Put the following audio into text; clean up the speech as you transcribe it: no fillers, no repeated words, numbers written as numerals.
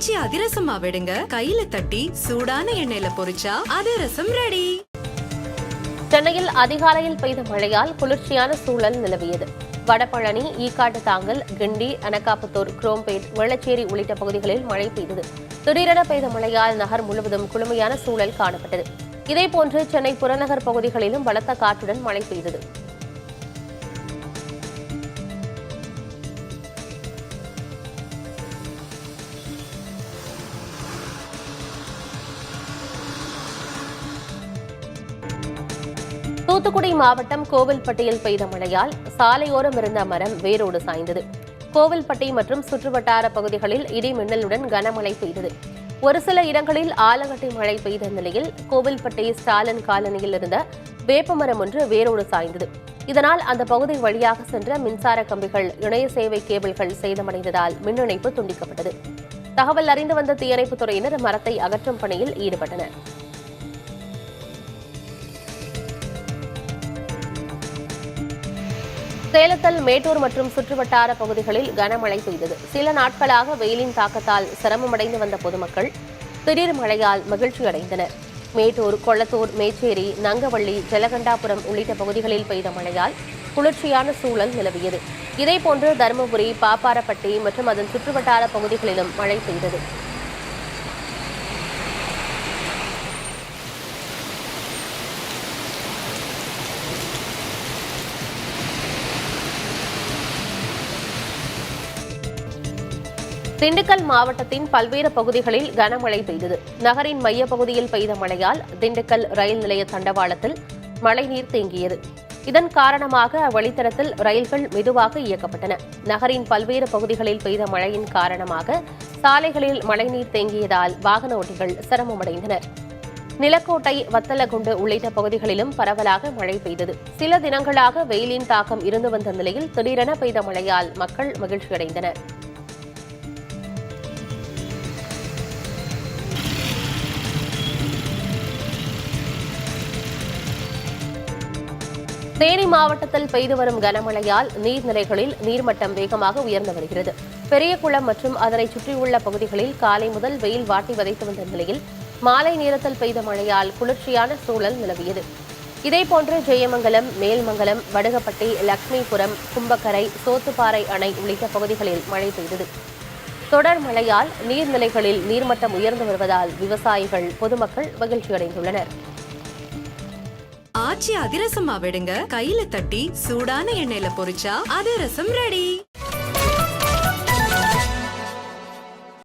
ஆச்சி அதிரசமா விடுங்க, கையில தட்டி சூடான எண்ணெயில பொரிச்சா அதிரசம் ரெடி. சென்னையில் அதிகாலையில் பெய்த மழையால் குளிர்ச்சியான சூழல் நிலவியது. வடபழனி, ஈக்காட்டுத்தாங்கல், கிண்டி, அனகாபுத்தூர், குரோம்பேட், வெள்ளச்சேரி உள்ளிட்ட பகுதிகளில் மழை பெய்தது. திடீரென பெய்த மழையால் நகர் முழுவதும் குளுமையான சூழல் காணப்பட்டது. இதேபோன்று சென்னை புறநகர் பகுதிகளிலும் பலத்த காற்றுடன் மழை பெய்தது. தூத்துக்குடி மாவட்டம் கோவில்பட்டியில் பெய்த மழையால் சாலையோரம் இருந்த மரம் வேரோடு சாய்ந்தது. கோவில்பட்டி மற்றும் சுற்றுவட்டார பகுதிகளில் இடி மின்னலுடன் கனமழை பெய்தது. ஒரு சில இடங்களில் ஆலங்கட்டி மழை பெய்த நிலையில் கோவில்பட்டி ஸ்டாலின் காலனியில் இருந்த வேப்பமரம் ஒன்று வேரோடு சாய்ந்தது. இதனால் அந்த பகுதி வழியாக சென்ற மின்சார கம்பிகள், இணைய சேவை கேபிள்கள் சேதமடைந்ததால் மின் இணைப்பு துண்டிக்கப்பட்டது. தகவல் அறிந்து வந்த தீயணைப்புத் துறையினர் மரத்தை அகற்றும் பணியில் ஈடுபட்டனர். சேலத்தில் மேட்டூர் மற்றும் சுற்றுவட்டார பகுதிகளில் கனமழை பெய்தது. சில நாட்களாக வெயிலின் தாக்கத்தால் சிரமமடைந்து வந்த பொதுமக்கள் திடீர் மழையால் மகிழ்ச்சி அடைந்தனர். மேட்டூர், கொளத்தூர், மேச்சேரி, நங்கவள்ளி, ஜலகண்டாபுரம் உள்ளிட்ட பகுதிகளில் பெய்த மழையால் குளிர்ச்சியான சூழல் நிலவியது. இதேபோன்று தருமபுரி, பாப்பாரப்பட்டி மற்றும் அதன் சுற்றுவட்டார பகுதிகளிலும் மழை பெய்தது. திண்டுக்கல் மாவட்டத்தின் பல்வேறு பகுதிகளில் கனமழை பெய்தது. நகரின் மையப்பகுதியில் பெய்த மழையால் திண்டுக்கல் ரயில் நிலைய தண்டவாளத்தில் மழைநீர் தேங்கியது. இதன் காரணமாக அவ்வழித்தடத்தில் ரயில்கள் மெதுவாக இயக்கப்பட்டன. நகரின் பல்வேறு பகுதிகளில் பெய்த மழையின் காரணமாக சாலைகளில் மழைநீர் தேங்கியதால் வாகன ஓட்டிகள் சிரமமடைந்தனர். நிலக்கோட்டை, வத்தலகுண்டு உள்ளிட்ட பகுதிகளிலும் பரவலாக மழை பெய்தது. சில தினங்களாக வெயிலின் தாக்கம் இருந்து வந்த நிலையில் திடீரென பெய்த மழையால் மக்கள் மகிழ்ச்சியடைந்தனர். தேனி மாவட்டத்தில் பெய்து வரும் கனமழையால் நீர்நிலைகளில் நீர்மட்டம் வேகமாக உயர்ந்து வருகிறது. பெரியகுளம் மற்றும் அதனை சுற்றியுள்ள பகுதிகளில் காலை முதல் வெயில் வாட்டி வதைத்து வந்த நிலையில் மாலை நேரத்தில் பெய்த மழையால் குளிர்ச்சியான சூழல் நிலவியது. இதேபோன்று ஜெயமங்கலம், மேல்மங்கலம், வடுகப்பட்டி, லட்சுமிபுரம், கும்பக்கரை, சோத்துப்பாறை அணை உள்ளிட்ட பகுதிகளில் மழை பெய்தது. தொடர் மழையால் நீர்நிலைகளில் நீர்மட்டம் உயர்ந்து வருவதால் விவசாயிகள், பொதுமக்கள் மகிழ்ச்சியடைந்துள்ளனர். ஆச்சி அதிரசமா விடுங்க, கையில தட்டி சூடான எண்ணெயில பொரிச்சா அதிரசம் ரெடி.